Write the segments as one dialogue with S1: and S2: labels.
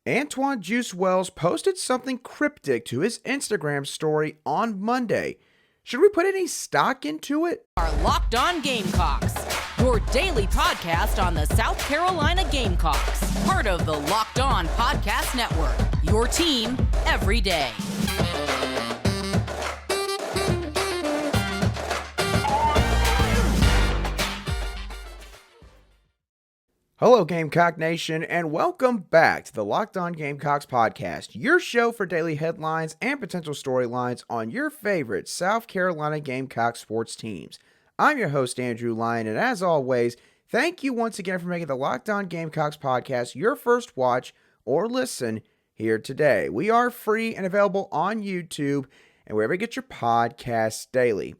S1: Antoine Juice Wells posted something cryptic to his Instagram story on Monday. Should we put any stock into it?
S2: Our Locked On Gamecocks, your daily podcast on the South Carolina Gamecocks, part of the Locked On Podcast Network, your team every day.
S1: Hello, Gamecock Nation, and welcome back to the Locked On Gamecocks podcast, your show for daily headlines and potential storylines on your favorite South Carolina Gamecock sports teams. I'm your host, Andrew Lyon, and as always, thank you once again for making the Locked On Gamecocks podcast your first watch or listen here today. We are free and available on YouTube and wherever you get your podcasts daily.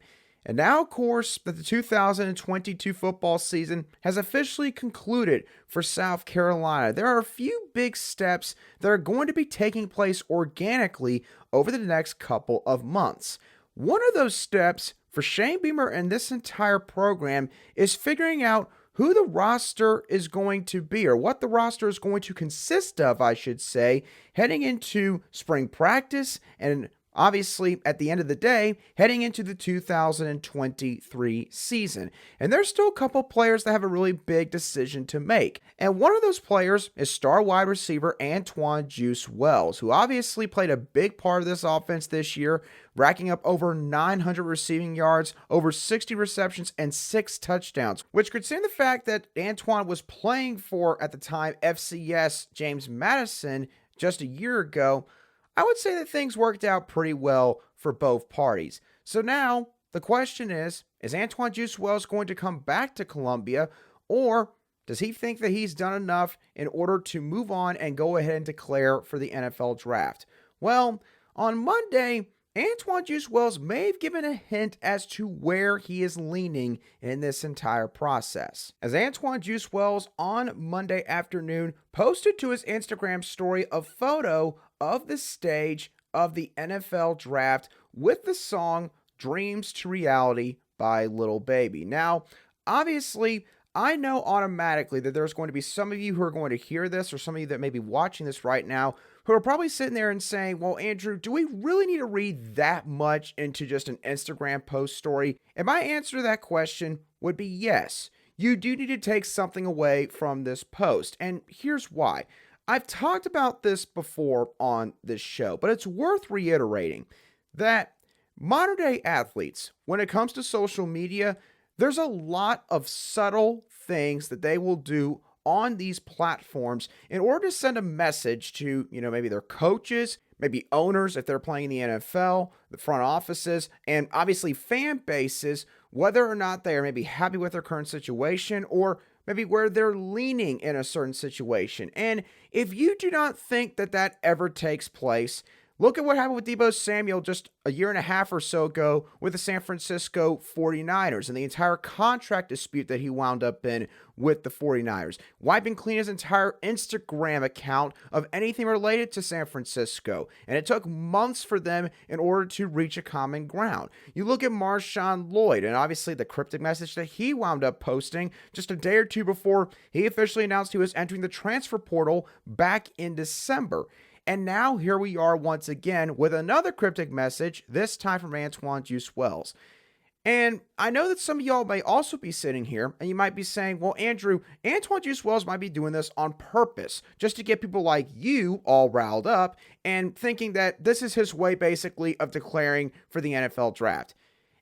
S1: And now, of course, that the 2022 football season has officially concluded for South Carolina, there are a few big steps that are going to be taking place organically over the next couple of months. One of those steps for Shane Beamer and this entire program is figuring out who the roster is going to be, or what the roster is going to consist of, I should say, heading into spring practice and obviously, at the end of the day, heading into the 2023 season. And there's still a couple players that have a really big decision to make. And one of those players is star wide receiver Antoine Juice Wells, who obviously played a big part of this offense this year, racking up over 900 receiving yards, over 60 receptions, and 6 touchdowns, which considering the fact that Antoine was playing for, at the time, FCS James Madison just a year ago, I would say that things worked out pretty well for both parties. So now, the question is Antoine Juice Wells going to come back to Columbia, or does he think that he's done enough in order to move on and go ahead and declare for the NFL draft? Well, on Monday, Antoine Juice Wells may have given a hint as to where he is leaning in this entire process. As Antoine Juice Wells on Monday afternoon posted to his Instagram story a photo of the stage of the NFL draft with the song Dreams to Reality by Lil Baby. Now, obviously, I know automatically that there's going to be some of you who are going to hear this, or some of you that may be watching this right now, who are probably sitting there and saying, well, Andrew, do we really need to read that much into just an Instagram post story? And my answer to that question would be yes. You do need to take something away from this post. And here's why. I've talked about this before on this show, but it's worth reiterating that modern day athletes, when it comes to social media, there's a lot of subtle things that they will do on these platforms in order to send a message to, maybe their coaches, maybe owners if they're playing in the NFL, the front offices, and obviously fan bases, whether or not they are maybe happy with their current situation or maybe where they're leaning in a certain situation. And if you do not think that that ever takes place, look at what happened with Deebo Samuel just a year and a half or so ago with the San Francisco 49ers and the entire contract dispute that he wound up in with the 49ers, wiping clean his entire Instagram account of anything related to San Francisco. And it took months for them in order to reach a common ground. You look at Marshawn Lloyd and obviously the cryptic message that he wound up posting just a day or two before he officially announced he was entering the transfer portal back in December. And now here we are once again with another cryptic message, this time from Antoine Juice Wells. And I know that some of y'all may also be sitting here and you might be saying, well, Andrew, Antoine Juice Wells might be doing this on purpose just to get people like you all riled up and thinking that this is his way basically of declaring for the NFL draft.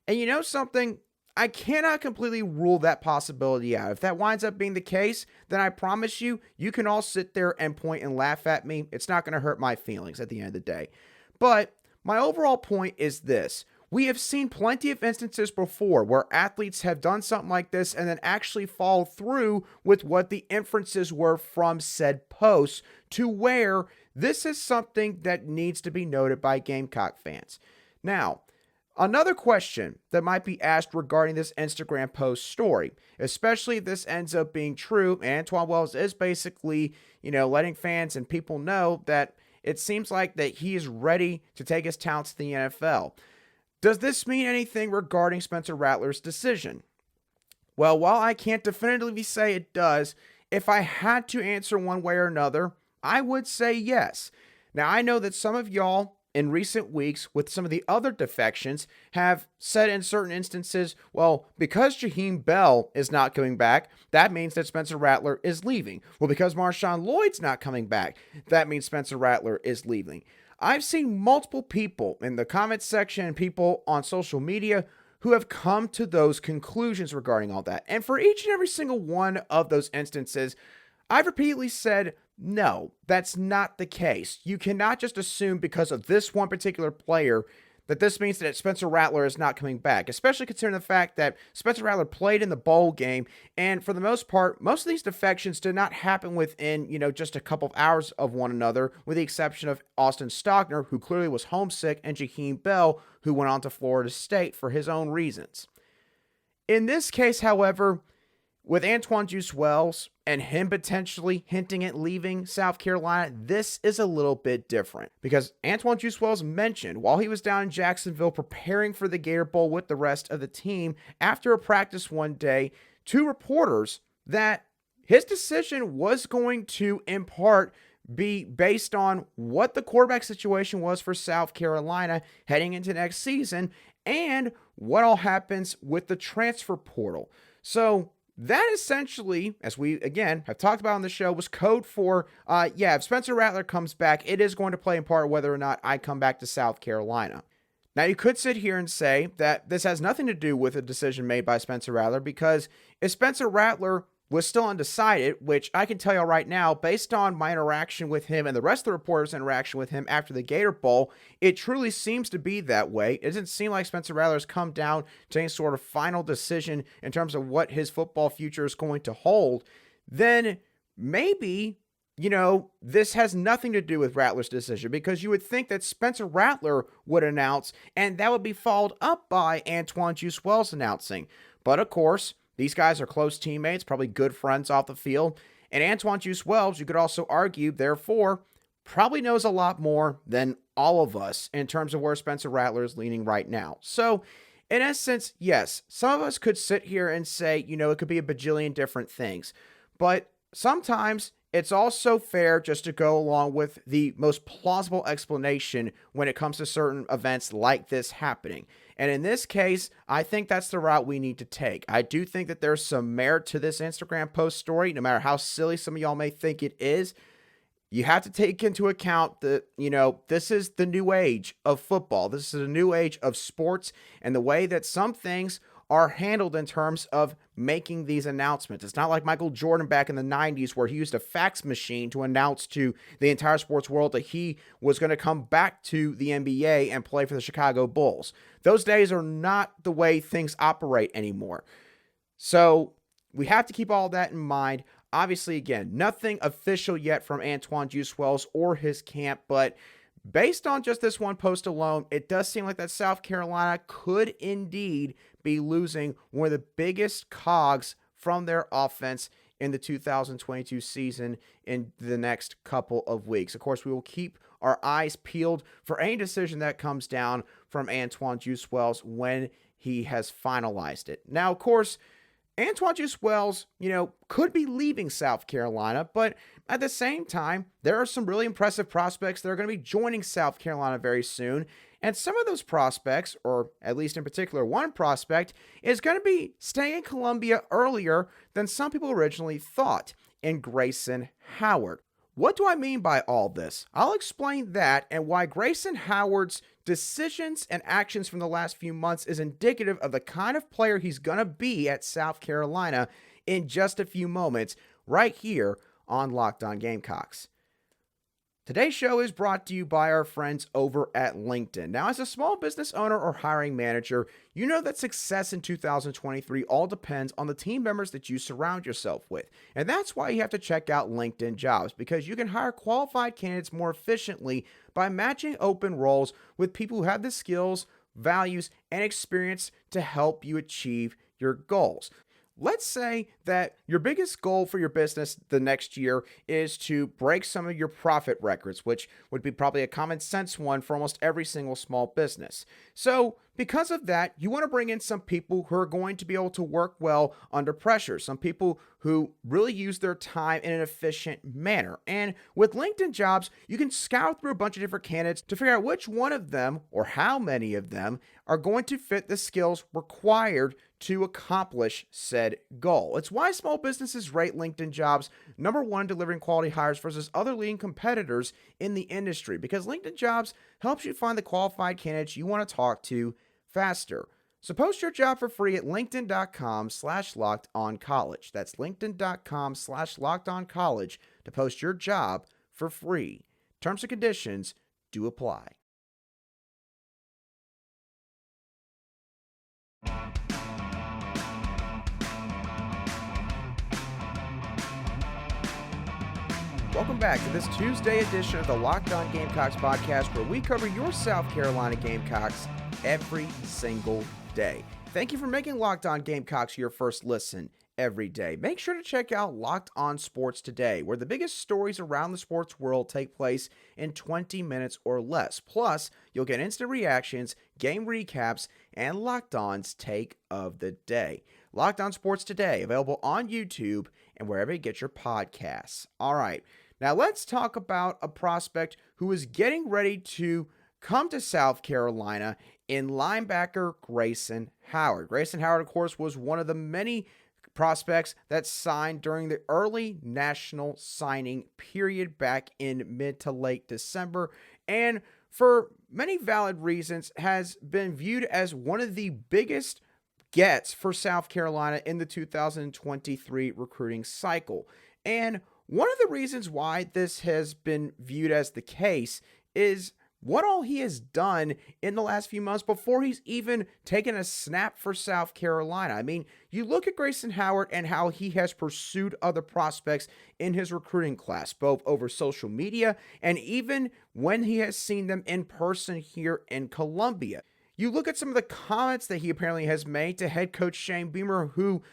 S1: And you know something? I cannot completely rule that possibility out. If that winds up being the case, then I promise you, you can all sit there and point and laugh at me. It's not going to hurt my feelings at the end of the day. But my overall point is this. We have seen plenty of instances before where athletes have done something like this and then actually follow through with what the inferences were from said posts, to where this is something that needs to be noted by Gamecock fans. Now, another question that might be asked regarding this Instagram post story, especially if this ends up being true, Antoine Wells is basically, letting fans and people know that it seems like that he is ready to take his talents to the NFL. Does this mean anything regarding Spencer Rattler's decision? Well, while I can't definitively say it does, if I had to answer one way or another, I would say yes. Now, I know that some of y'all in recent weeks with some of the other defections have said in certain instances, well, because Jaheim Bell is not coming back, that means that Spencer Rattler is leaving. Well, because Marshawn Lloyd's not coming back, that means Spencer Rattler is leaving. I've seen multiple people in the comments section and people on social media who have come to those conclusions regarding all that. And for each and every single one of those instances, I've repeatedly said, no, that's not the case. You cannot just assume because of this one particular player that this means that Spencer Rattler is not coming back, especially considering the fact that Spencer Rattler played in the bowl game, and for the most part, most of these defections did not happen within, just a couple of hours of one another, with the exception of Austin Stockner, who clearly was homesick, and Jaheim Bell, who went on to Florida State for his own reasons. In this case, however, with Antoine Juice Wells and him potentially hinting at leaving South Carolina, this is a little bit different because Antoine Juice Wells mentioned while he was down in Jacksonville preparing for the Gator Bowl with the rest of the team after a practice one day to reporters that his decision was going to, in part, be based on what the quarterback situation was for South Carolina heading into next season and what all happens with the transfer portal. So that essentially, as we, again, have talked about on the show, was code for, if Spencer Rattler comes back, it is going to play in part whether or not I come back to South Carolina. Now, you could sit here and say that this has nothing to do with a decision made by Spencer Rattler, because if Spencer Rattler was still undecided, which I can tell you right now, based on my interaction with him and the rest of the reporters' interaction with him after the Gator Bowl, it truly seems to be that way. It doesn't seem like Spencer Rattler's come down to any sort of final decision in terms of what his football future is going to hold. Then maybe, this has nothing to do with Rattler's decision, because you would think that Spencer Rattler would announce, and that would be followed up by Antoine Juice Wells announcing. But of course, these guys are close teammates, probably good friends off the field. And Antoine Juice Wells, you could also argue, therefore, probably knows a lot more than all of us in terms of where Spencer Rattler is leaning right now. So, in essence, yes, some of us could sit here and say, it could be a bajillion different things. But sometimes it's also fair just to go along with the most plausible explanation when it comes to certain events like this happening. And in this case, I think that's the route we need to take. I do think that there's some merit to this Instagram post story, no matter how silly some of y'all may think it is. You have to take into account that, this is the new age of football. This is a new age of sports, and the way that some things are handled in terms of making these announcements. It's not like Michael Jordan back in the 90s where he used a fax machine to announce to the entire sports world that he was going to come back to the NBA and play for the Chicago Bulls. Those days are not the way things operate anymore. So we have to keep all that in mind. Obviously, again, nothing official yet from Antoine Juice Wells or his camp, but based on just this one post alone, it does seem like that South Carolina could indeed be losing one of the biggest cogs from their offense in the 2022 season in the next couple of weeks. Of course, we will keep our eyes peeled for any decision that comes down from Antoine Juice Wells when he has finalized it. Now, of course, Antoine Juice Wells, could be leaving South Carolina, but at the same time, there are some really impressive prospects that are going to be joining South Carolina very soon. And some of those prospects, or at least in particular one prospect, is going to be staying in Columbia earlier than some people originally thought, in Grayson Howard. What do I mean by all this? I'll explain that and why Grayson Howard's decisions and actions from the last few months is indicative of the kind of player he's going to be at South Carolina in just a few moments, right here on Locked On Gamecocks. Today's show is brought to you by our friends over at LinkedIn. Now, as a small business owner or hiring manager, you know that success in 2023 all depends on the team members that you surround yourself with. And that's why you have to check out LinkedIn Jobs, because you can hire qualified candidates more efficiently by matching open roles with people who have the skills, values, and experience to help you achieve your goals. Let's say that your biggest goal for your business the next year is to break some of your profit records, which would be probably a common sense one for almost every single small business. So because of that, you want to bring in some people who are going to be able to work well under pressure, some people who really use their time in an efficient manner. And with LinkedIn Jobs, you can scout through a bunch of different candidates to figure out which one of them or how many of them are going to fit the skills required to accomplish said goal. It's why small businesses rate LinkedIn Jobs number one in delivering quality hires versus other leading competitors in the industry, because LinkedIn Jobs helps you find the qualified candidates you want to talk to faster. So post your job for free at linkedin.com/lockedoncollege. That's linkedin.com/lockedoncollege to post your job for free. Terms and conditions do apply. Welcome back to this Tuesday edition of the Locked On Gamecocks podcast, where we cover your South Carolina Gamecocks every single day. Thank you for making Locked On Gamecocks your first listen every day. Make sure to check out Locked On Sports Today, where the biggest stories around the sports world take place in 20 minutes or less. Plus, you'll get instant reactions, game recaps, and Locked On's take of the day. Locked On Sports Today, available on YouTube and wherever you get your podcasts. All right. Now let's talk about a prospect who is getting ready to come to South Carolina in linebacker Grayson Howard. Grayson Howard, of course, was one of the many prospects that signed during the early national signing period back in mid to late December, and for many valid reasons has been viewed as one of the biggest gets for South Carolina in the 2023 recruiting cycle. And one of the reasons why this has been viewed as the case is what all he has done in the last few months before he's even taken a snap for South Carolina. I mean, you look at Grayson Howard and how he has pursued other prospects in his recruiting class, both over social media and even when he has seen them in person here in Columbia. You look at some of the comments that he apparently has made to head coach Shane Beamer, who,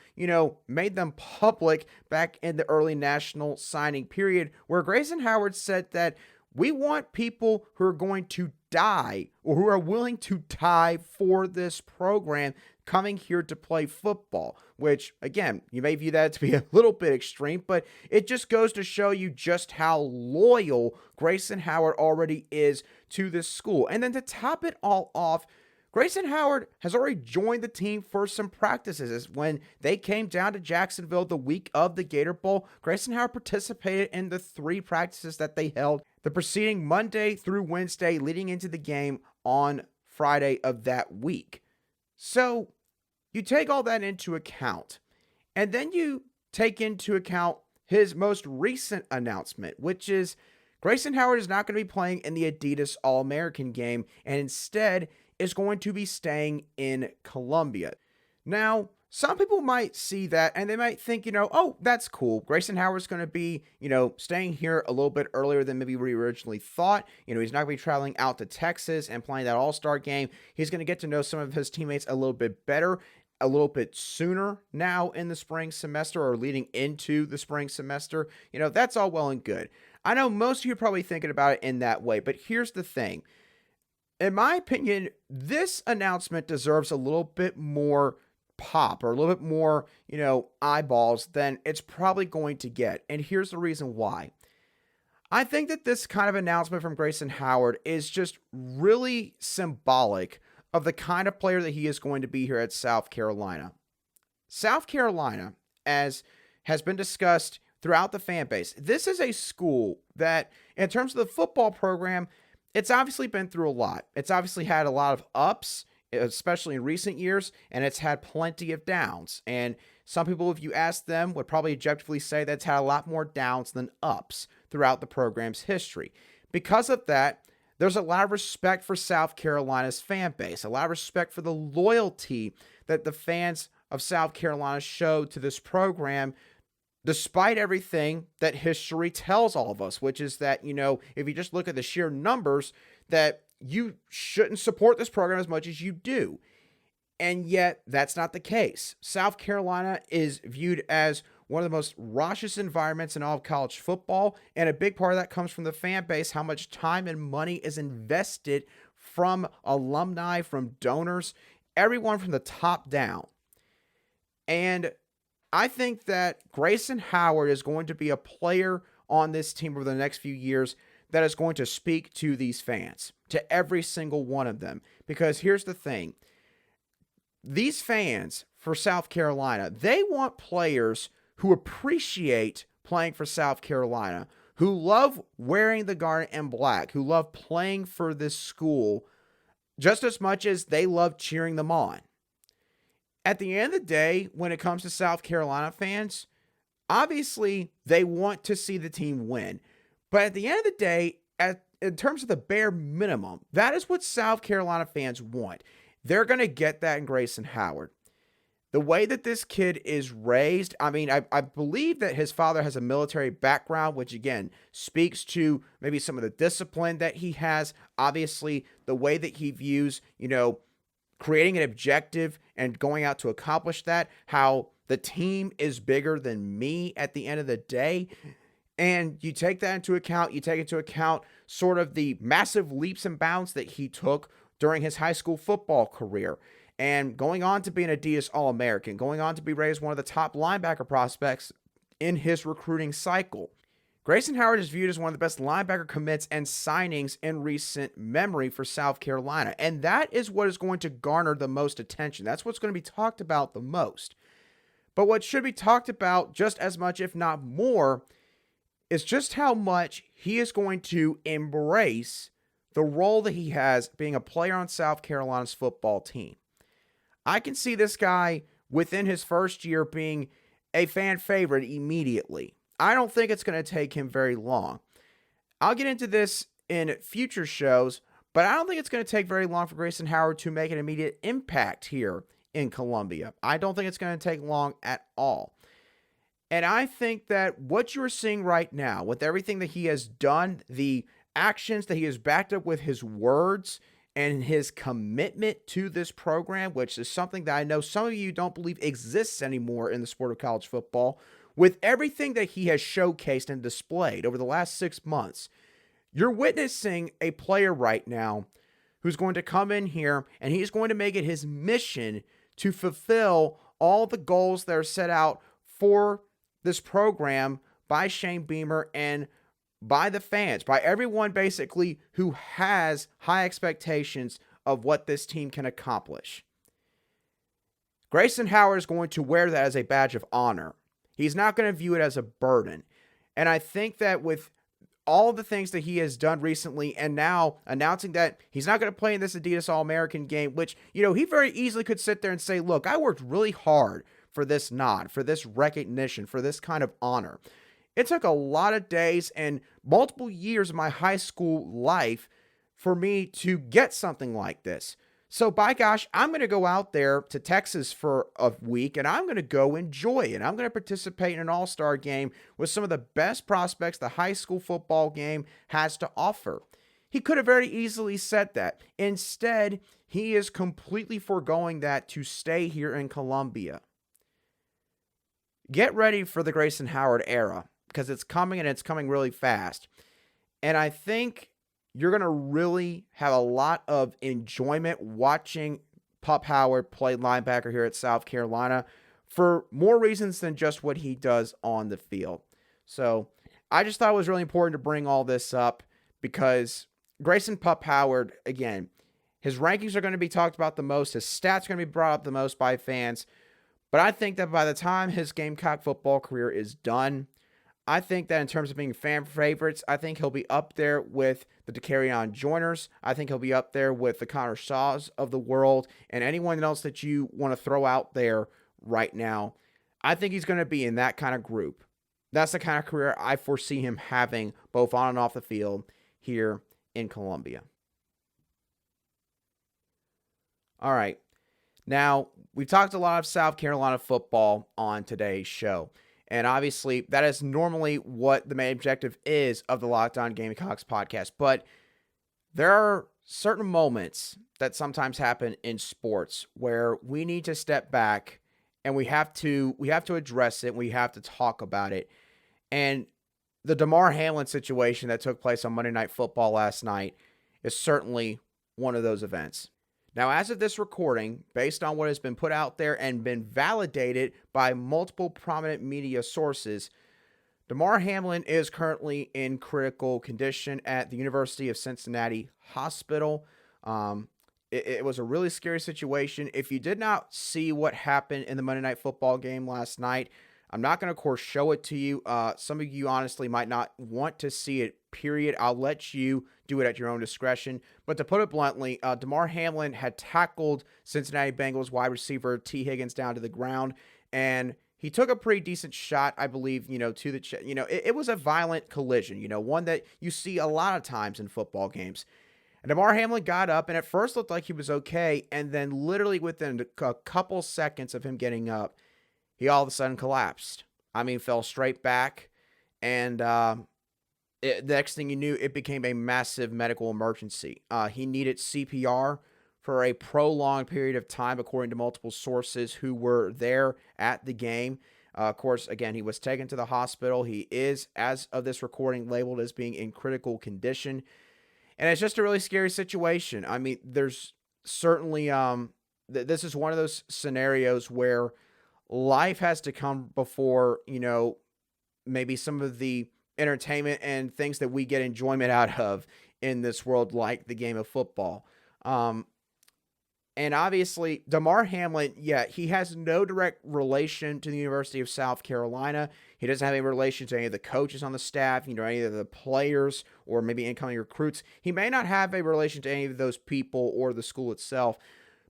S1: made them public back in the early national signing period, where Grayson Howard said that we want people who are going to die or who are willing to die for this program coming here to play football, which, again, you may view that to be a little bit extreme, but it just goes to show you just how loyal Grayson Howard already is to this school. And then to top it all off, Grayson Howard has already joined the team for some practices. When they came down to Jacksonville the week of the Gator Bowl, Grayson Howard participated in the 3 practices that they held the preceding Monday through Wednesday, leading into the game on Friday of that week. So you take all that into account, and then you take into account his most recent announcement, which is Grayson Howard is not going to be playing in the Adidas All-American game, and instead is going to be staying in Columbia. Now, some people might see that and they might think, oh, that's cool. Grayson Howard's going to be, staying here a little bit earlier than maybe we originally thought. He's not going to be traveling out to Texas and playing that All-Star game. He's going to get to know some of his teammates a little bit better, a little bit sooner now in the spring semester or leading into the spring semester. That's all well and good. I know most of you are probably thinking about it in that way, but here's the thing. In my opinion, this announcement deserves a little bit more pop or a little bit more, eyeballs than it's probably going to get. And here's the reason why. I think that this kind of announcement from Grayson Howard is just really symbolic of the kind of player that he is going to be here at South Carolina. South Carolina, as has been discussed throughout the fan base, this is a school that, in terms of the football program, it's obviously been through a lot. It's obviously had a lot of ups, especially in recent years, and it's had plenty of downs. And some people, if you ask them, would probably objectively say that it's had a lot more downs than ups throughout the program's history. Because of that, there's a lot of respect for South Carolina's fan base, a lot of respect for the loyalty that the fans of South Carolina show to this program, despite everything that history tells all of us, which is that, if you just look at the sheer numbers, that you shouldn't support this program as much as you do. And yet, that's not the case. South Carolina is viewed as one of the most raucous environments in all of college football, and a big part of that comes from the fan base, how much time and money is invested from alumni, from donors, everyone from the top down. And I think that Grayson Howard is going to be a player on this team over the next few years that is going to speak to these fans, to every single one of them. Because here's the thing. These fans for South Carolina, they want players who appreciate playing for South Carolina, who love wearing the garnet and black, who love playing for this school just as much as they love cheering them on. At the end of the day, when it comes to South Carolina fans, obviously they want to see the team win. But at the end of the day, in terms of the bare minimum, that is what South Carolina fans want. They're going to get that in Grayson Howard. The way that this kid is raised, I mean, I believe that his father has a military background, which again speaks to maybe some of the discipline that he has. Obviously, the way that he views, creating an objective and going out to accomplish that, how the team is bigger than me at the end of the day. And you take that into account. You take into account sort of the massive leaps and bounds that he took during his high school football career, and going on to be an Adidas All-American, going on to be raised one of the top linebacker prospects in his recruiting cycle. Grayson Howard is viewed as one of the best linebacker commits and signings in recent memory for South Carolina, and that is what is going to garner the most attention. That's what's going to be talked about the most. But what should be talked about just as much, if not more, is just how much he is going to embrace the role that he has being a player on South Carolina's football team. I can see this guy within his first year being a fan favorite immediately. I don't think it's going to take him very long. I'll get into this in future shows, but I don't think it's going to take very long for Grayson Howard to make an immediate impact here in Columbia. I don't think it's going to take long at all. And I think that what you're seeing right now, with everything that he has done, the actions that he has backed up with his words and his commitment to this program, which is something that I know some of you don't believe exists anymore in the sport of college football, with everything that he has showcased and displayed over the last 6 months, you're witnessing a player right now who's going to come in here and he's going to make it his mission to fulfill all the goals that are set out for this program by Shane Beamer and by the fans, by everyone basically who has high expectations of what this team can accomplish. Grayson Howard is going to wear that as a badge of honor. He's not going to view it as a burden. And I think that with all the things that he has done recently and now announcing that he's not going to play in this Adidas All-American game, which, he very easily could sit there and say, look, I worked really hard for this nod, for this recognition, for this kind of honor. It took a lot of days and multiple years of my high school life for me to get something like this. So by gosh, I'm going to go out there to Texas for a week and I'm going to go enjoy it. I'm going to participate in an all-star game with some of the best prospects the high school football game has to offer. He could have very easily said that. Instead, he is completely foregoing that to stay here in Columbia. Get ready for the Grayson Howard era, because it's coming and it's coming really fast. And I think you're going to really have a lot of enjoyment watching Pup Howard play linebacker here at South Carolina for more reasons than just what he does on the field. So I just thought it was really important to bring all this up because Grayson Pup Howard, again, his rankings are going to be talked about the most. His stats are going to be brought up the most by fans. But I think that by the time his Gamecock football career is done, I think that in terms of being fan favorites, I think he'll be up there with the Decarrion Joyners. I think he'll be up there with the Connor Shaws of the world and anyone else that you want to throw out there right now. I think he's going to be in that kind of group. That's the kind of career I foresee him having both on and off the field here in Columbia. All right. Now, we've talked a lot of South Carolina football on today's show. And obviously, that is normally what the main objective is of the Locked On Gamecocks podcast. But there are certain moments that sometimes happen in sports where we need to step back and we have to address it. We have to talk about it. And the Damar Hamlin situation that took place on Monday Night Football last night is certainly one of those events. Now, as of this recording, based on what has been put out there and been validated by multiple prominent media sources, Damar Hamlin is currently in critical condition at the University of Cincinnati Hospital. It was a really scary situation. If you did not see what happened in the Monday Night Football game last night, I'm not going to, of course, show it to you. Some of you honestly might not want to see it, period. I'll let you do it at your own discretion. But to put it bluntly, Damar Hamlin had tackled Cincinnati Bengals wide receiver T. Higgins down to the ground, and he took a pretty decent shot, I believe, to the chest. It was a violent collision, one that you see a lot of times in football games. And Damar Hamlin got up, and at first looked like he was okay, and then literally within a couple seconds of him getting up, he all of a sudden collapsed. Fell straight back, and the next thing you knew, it became a massive medical emergency. He needed CPR for a prolonged period of time, according to multiple sources who were there at the game. Of course, again, he was taken to the hospital. He is, as of this recording, labeled as being in critical condition. And it's just a really scary situation. There's certainly, this is one of those scenarios where life has to come before, maybe some of the entertainment and things that we get enjoyment out of in this world, like the game of football. And obviously, Damar Hamlin, he has no direct relation to the University of South Carolina. He doesn't have any relation to any of the coaches on the staff, any of the players or maybe incoming recruits. He may not have a relation to any of those people or the school itself.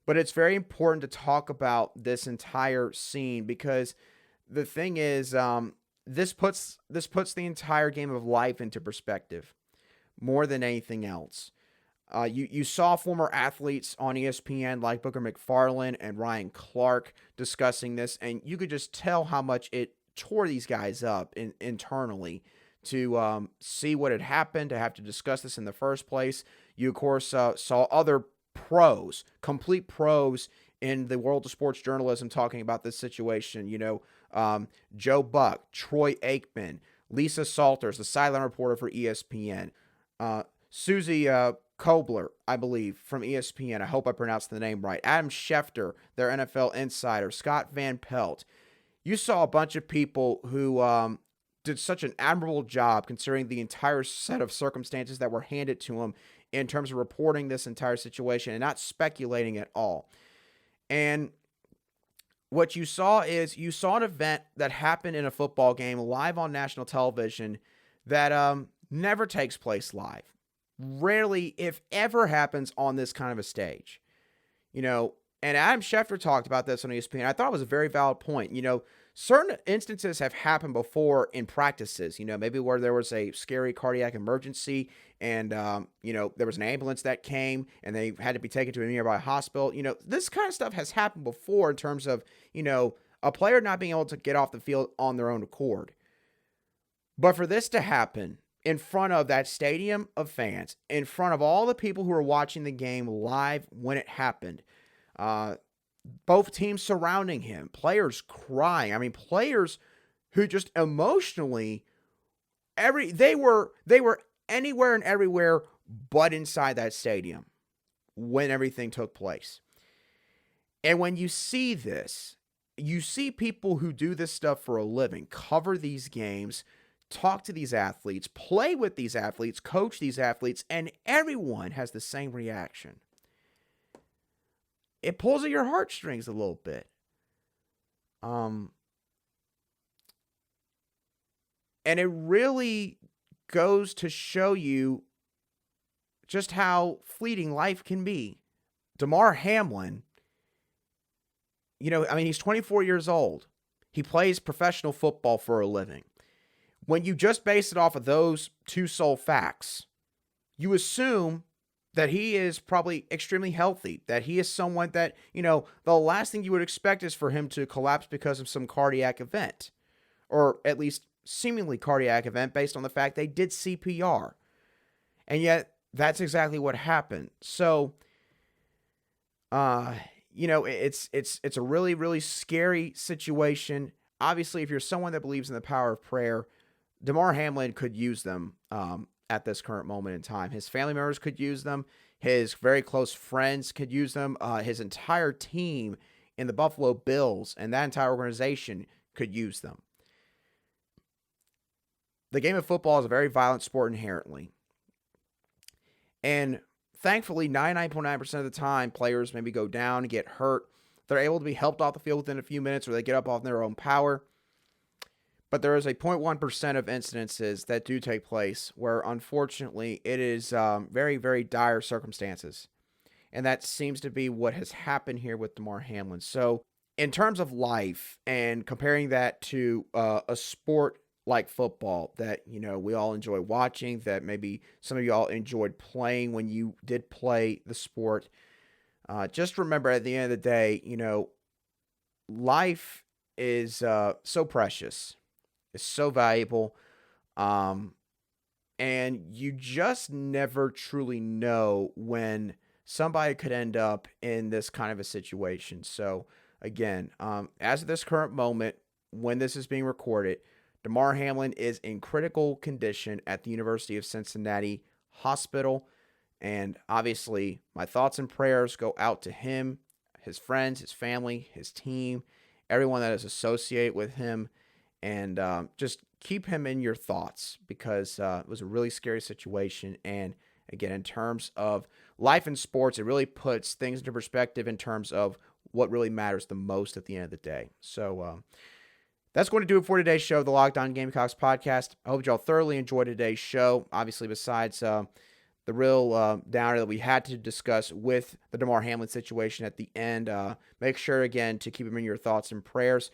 S1: But it's very important to talk about this entire scene, because the thing is, this puts the entire game of life into perspective more than anything else. You saw former athletes on ESPN like Booker McFarland and Ryan Clark discussing this, and you could just tell how much it tore these guys up internally to see what had happened, to have to discuss this in the first place. You, of course, saw other pros, complete pros in the world of sports journalism talking about this situation. Joe Buck, Troy Aikman, Lisa Salters, the sideline reporter for ESPN, Susie Kobler, I believe, from ESPN. I hope I pronounced the name right. Adam Schefter, their NFL insider, Scott Van Pelt. You saw a bunch of people who did such an admirable job considering the entire set of circumstances that were handed to them in terms of reporting this entire situation and not speculating at all. And what you saw is an event that happened in a football game live on national television that never takes place live. Rarely, if ever, happens on this kind of a stage. And Adam Schefter talked about this on ESPN. I thought it was a very valid point. Certain instances have happened before in practices, maybe where there was a scary cardiac emergency and, there was an ambulance that came and they had to be taken to a nearby hospital. This kind of stuff has happened before in terms of, a player not being able to get off the field on their own accord. But for this to happen in front of that stadium of fans, in front of all the people who were watching the game live when it happened, both teams surrounding him, players crying. Players who just emotionally, they were anywhere and everywhere but inside that stadium when everything took place. And when you see this, you see people who do this stuff for a living, cover these games, talk to these athletes, play with these athletes, coach these athletes, and everyone has the same reaction. It pulls at your heartstrings a little bit. And it really goes to show you just how fleeting life can be. Damar Hamlin, he's 24 years old. He plays professional football for a living. When you just base it off of those two sole facts, you assume that he is probably extremely healthy, that he is someone that, the last thing you would expect is for him to collapse because of some cardiac event, or at least seemingly cardiac event based on the fact they did CPR. And yet that's exactly what happened. So, it's a really, really scary situation. Obviously, if you're someone that believes in the power of prayer, Damar Hamlin could use them at this current moment in time. His family members could use them. His very close friends could use them. His entire team in the Buffalo Bills and that entire organization could use them. The game of football is a very violent sport inherently. And thankfully, 99.9% of the time, players maybe go down and get hurt. They're able to be helped off the field within a few minutes, or they get up off their own power. But there is a 0.1% of incidences that do take place where, unfortunately, it is very, very dire circumstances. And that seems to be what has happened here with Damar Hamlin. So, in terms of life and comparing that to a sport like football that, we all enjoy watching, that maybe some of you all enjoyed playing when you did play the sport, just remember at the end of the day, life is so precious. It's so valuable. And you just never truly know when somebody could end up in this kind of a situation. So again, as of this current moment, when this is being recorded, Damar Hamlin is in critical condition at the University of Cincinnati Hospital. And obviously, my thoughts and prayers go out to him, his friends, his family, his team, everyone that is associated with him. And just keep him in your thoughts because it was a really scary situation. And again, in terms of life and sports, it really puts things into perspective in terms of what really matters the most at the end of the day. So that's going to do it for today's show, the Locked On Gamecocks podcast. I hope y'all thoroughly enjoyed today's show. Obviously, besides the real downer that we had to discuss with the Damar Hamlin situation at the end, make sure, again, to keep him in your thoughts and prayers.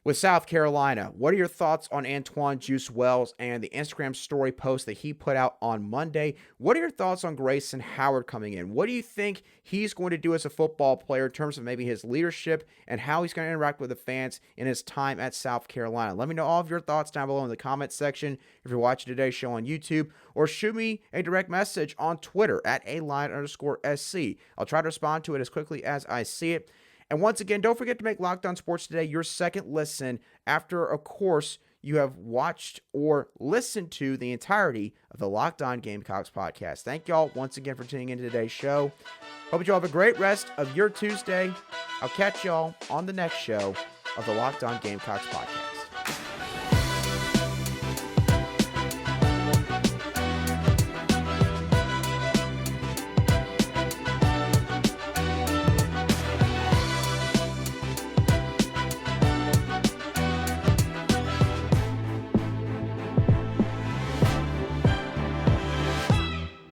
S1: With South Carolina, what are your thoughts on Antoine Juice Wells and the Instagram story post that he put out on Monday? What are your thoughts on Grayson Howard coming in? What do you think he's going to do as a football player in terms of maybe his leadership and how he's going to interact with the fans in his time at South Carolina? Let me know all of your thoughts down below in the comment section if you're watching today's show on YouTube, or shoot me a direct message on Twitter at @aline_SC. I'll try to respond to it as quickly as I see it. And once again, don't forget to make Locked On Sports Today your second listen after, of course, you have watched or listened to the entirety of the Locked On Gamecocks podcast. Thank y'all once again for tuning into today's show. Hope y'all have a great rest of your Tuesday. I'll catch y'all on the next show of the Locked On Gamecocks podcast.